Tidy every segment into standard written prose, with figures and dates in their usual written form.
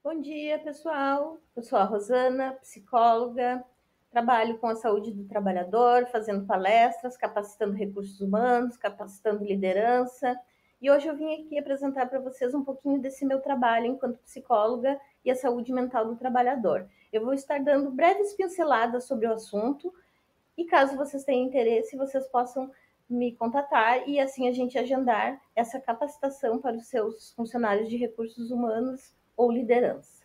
Bom dia, pessoal. Eu sou a Rosana, psicóloga, trabalho com a saúde do trabalhador, fazendo palestras, capacitando recursos humanos, capacitando liderança. E hoje eu vim aqui apresentar para vocês um pouquinho desse meu trabalho enquanto psicóloga e a saúde mental do trabalhador. Eu vou estar dando breves pinceladas sobre o assunto e caso vocês tenham interesse, vocês possam me contatar e assim a gente agendar essa capacitação para os seus funcionários de recursos humanos ou liderança.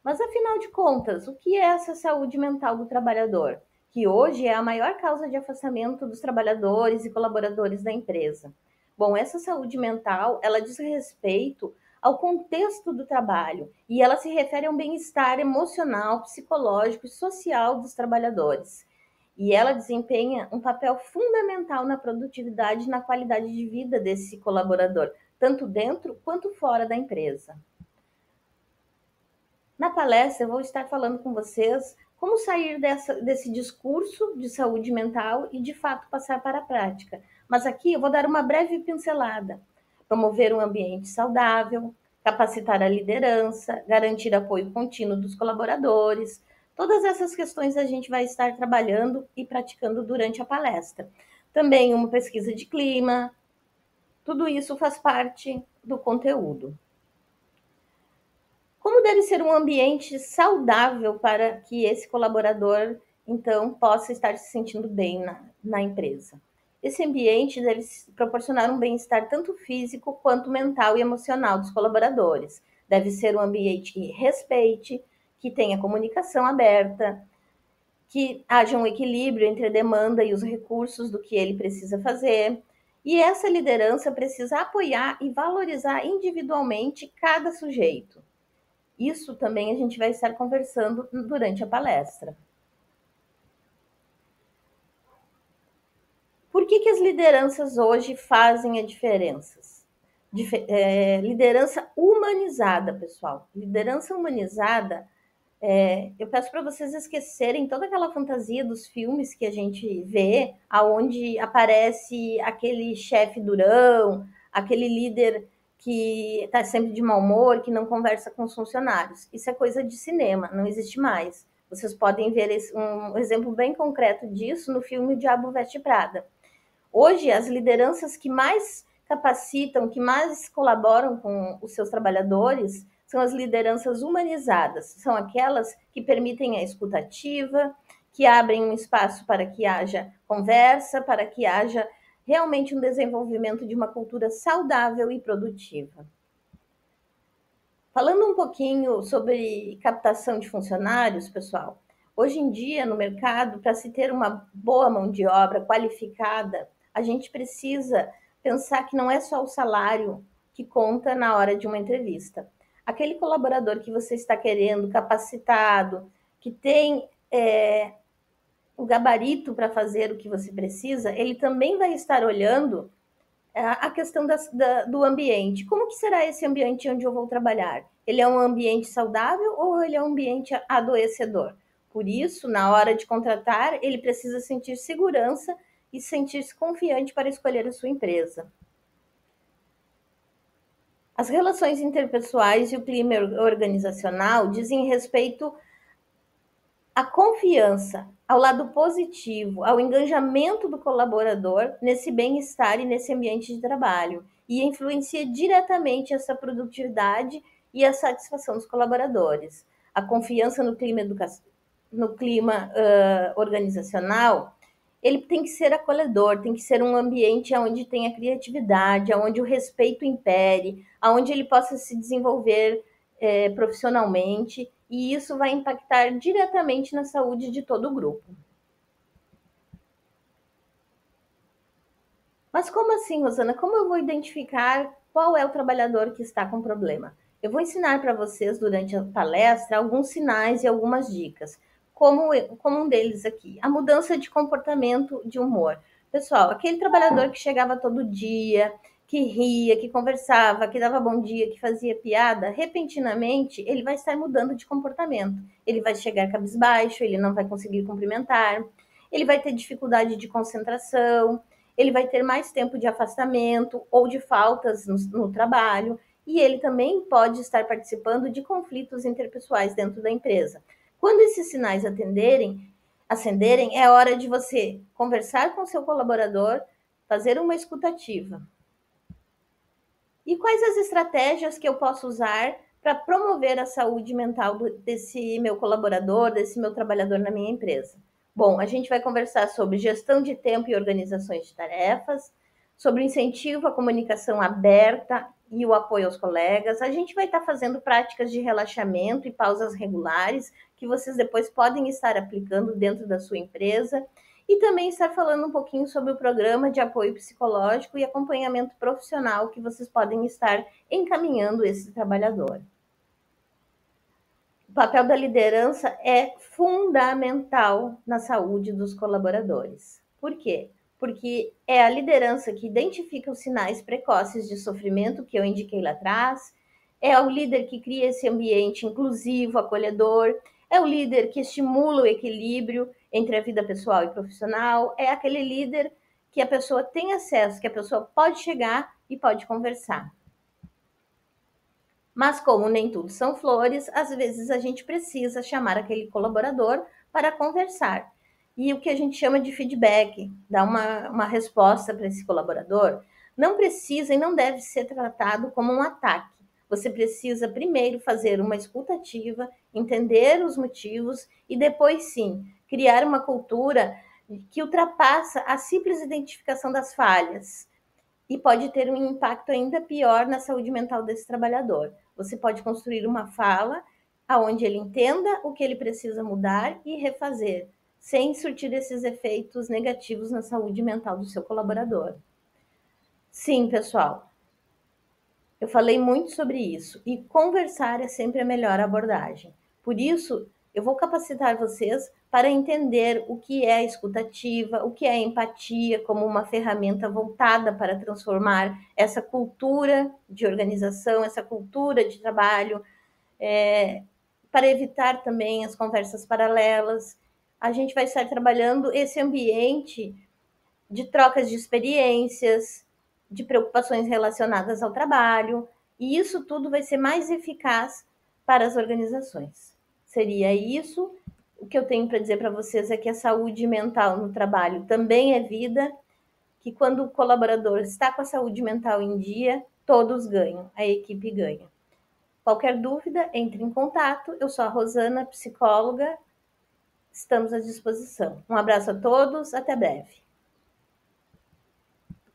Mas afinal de contas, o que é essa saúde mental do trabalhador? Que hoje é a maior causa de afastamento dos trabalhadores e colaboradores da empresa. Bom, essa saúde mental, ela diz respeito ao contexto do trabalho e ela se refere a um bem-estar emocional, psicológico e social dos trabalhadores. E ela desempenha um papel fundamental na produtividade e na qualidade de vida desse colaborador, tanto dentro quanto fora da empresa. Na palestra, eu vou estar falando com vocês como sair desse discurso de saúde mental e, de fato, passar para a prática. Mas aqui eu vou dar uma breve pincelada. Promover um ambiente saudável, capacitar a liderança, garantir apoio contínuo dos colaboradores. Todas essas questões a gente vai estar trabalhando e praticando durante a palestra. Também uma pesquisa de clima. Tudo isso faz parte do conteúdo. Como deve ser um ambiente saudável para que esse colaborador, então, possa estar se sentindo bem na empresa? Esse ambiente deve proporcionar um bem-estar tanto físico quanto mental e emocional dos colaboradores. Deve ser um ambiente que respeite, que tenha comunicação aberta, que haja um equilíbrio entre a demanda e os recursos do que ele precisa fazer. E essa liderança precisa apoiar e valorizar individualmente cada sujeito. Isso também a gente vai estar conversando durante a palestra. Por que as lideranças hoje fazem a diferença? Liderança humanizada, pessoal. Liderança humanizada, eu peço para vocês esquecerem toda aquela fantasia dos filmes que a gente vê, aonde aparece aquele chefe durão, aquele líder que está sempre de mau humor, que não conversa com os funcionários. Isso é coisa de cinema, não existe mais. Vocês podem ver um exemplo bem concreto disso no filme O Diabo Veste Prada. Hoje, as lideranças que mais capacitam, que mais colaboram com os seus trabalhadores, são as lideranças humanizadas. São aquelas que permitem a escuta ativa, que abrem um espaço para que haja conversa, para que haja realmente um desenvolvimento de uma cultura saudável e produtiva. Falando um pouquinho sobre captação de funcionários, pessoal, hoje em dia no mercado, para se ter uma boa mão de obra qualificada, a gente precisa pensar que não é só o salário que conta na hora de uma entrevista. Aquele colaborador que você está querendo, capacitado, que tem o gabarito para fazer o que você precisa, ele também vai estar olhando a questão do ambiente. Como que será esse ambiente onde eu vou trabalhar? Ele é um ambiente saudável ou ele é um ambiente adoecedor? Por isso, na hora de contratar, ele precisa sentir segurança e sentir-se confiante para escolher a sua empresa. As relações interpessoais e o clima organizacional dizem respeito à confiança, ao lado positivo, ao engajamento do colaborador nesse bem-estar e nesse ambiente de trabalho. E influencia diretamente essa produtividade e a satisfação dos colaboradores. A confiança no clima organizacional, ele tem que ser acolhedor, tem que ser um ambiente onde tem a criatividade, onde o respeito impere, onde ele possa se desenvolver profissionalmente, e isso vai impactar diretamente na saúde de todo o grupo. Mas como assim, Rosana? Como eu vou identificar qual é o trabalhador que está com problema? Eu vou ensinar para vocês durante a palestra alguns sinais e algumas dicas. Como um deles aqui, a mudança de comportamento de humor. Pessoal, aquele trabalhador que chegava todo dia, que ria, que conversava, que dava bom dia, que fazia piada, repentinamente ele vai estar mudando de comportamento. Ele vai chegar cabisbaixo, ele não vai conseguir cumprimentar, ele vai ter dificuldade de concentração, ele vai ter mais tempo de afastamento ou de faltas no trabalho. e ele também pode estar participando de conflitos interpessoais dentro da empresa. Quando esses sinais acenderem, é hora de você conversar com o seu colaborador, fazer uma escutativa. E quais as estratégias que eu posso usar para promover a saúde mental desse meu colaborador, desse meu trabalhador na minha empresa? Bom, a gente vai conversar sobre gestão de tempo e organizações de tarefas, sobre incentivo à comunicação aberta e o apoio aos colegas. A gente vai estar fazendo práticas de relaxamento e pausas regulares que vocês depois podem estar aplicando dentro da sua empresa e também estar falando um pouquinho sobre o programa de apoio psicológico e acompanhamento profissional que vocês podem estar encaminhando esse trabalhador. O papel da liderança é fundamental na saúde dos colaboradores. Por quê? Porque é a liderança que identifica os sinais precoces de sofrimento que eu indiquei lá atrás, é o líder que cria esse ambiente inclusivo, acolhedor, é o líder que estimula o equilíbrio entre a vida pessoal e profissional, é aquele líder que a pessoa tem acesso, que a pessoa pode chegar e pode conversar. Mas como nem tudo são flores, às vezes a gente precisa chamar aquele colaborador para conversar. E o que a gente chama de feedback, dar uma resposta para esse colaborador, não precisa e não deve ser tratado como um ataque. Você precisa primeiro fazer uma escuta ativa, entender os motivos e depois sim, criar uma cultura que ultrapassa a simples identificação das falhas e pode ter um impacto ainda pior na saúde mental desse trabalhador. Você pode construir uma fala aonde ele entenda o que ele precisa mudar e refazer, sem surtir esses efeitos negativos na saúde mental do seu colaborador. Sim, pessoal, eu falei muito sobre isso e conversar é sempre a melhor abordagem. Por isso, eu vou capacitar vocês para entender o que é a escutativa, o que é a empatia como uma ferramenta voltada para transformar essa cultura de organização, essa cultura de trabalho, para evitar também as conversas paralelas. A gente vai estar trabalhando esse ambiente de trocas de experiências, de preocupações relacionadas ao trabalho, e isso tudo vai ser mais eficaz para as organizações. Seria isso. O que eu tenho para dizer para vocês é que a saúde mental no trabalho também é vida, que quando o colaborador está com a saúde mental em dia, todos ganham, a equipe ganha. Qualquer dúvida, entre em contato. Eu sou a Rosana, psicóloga. Estamos à disposição. Um abraço a todos, até breve.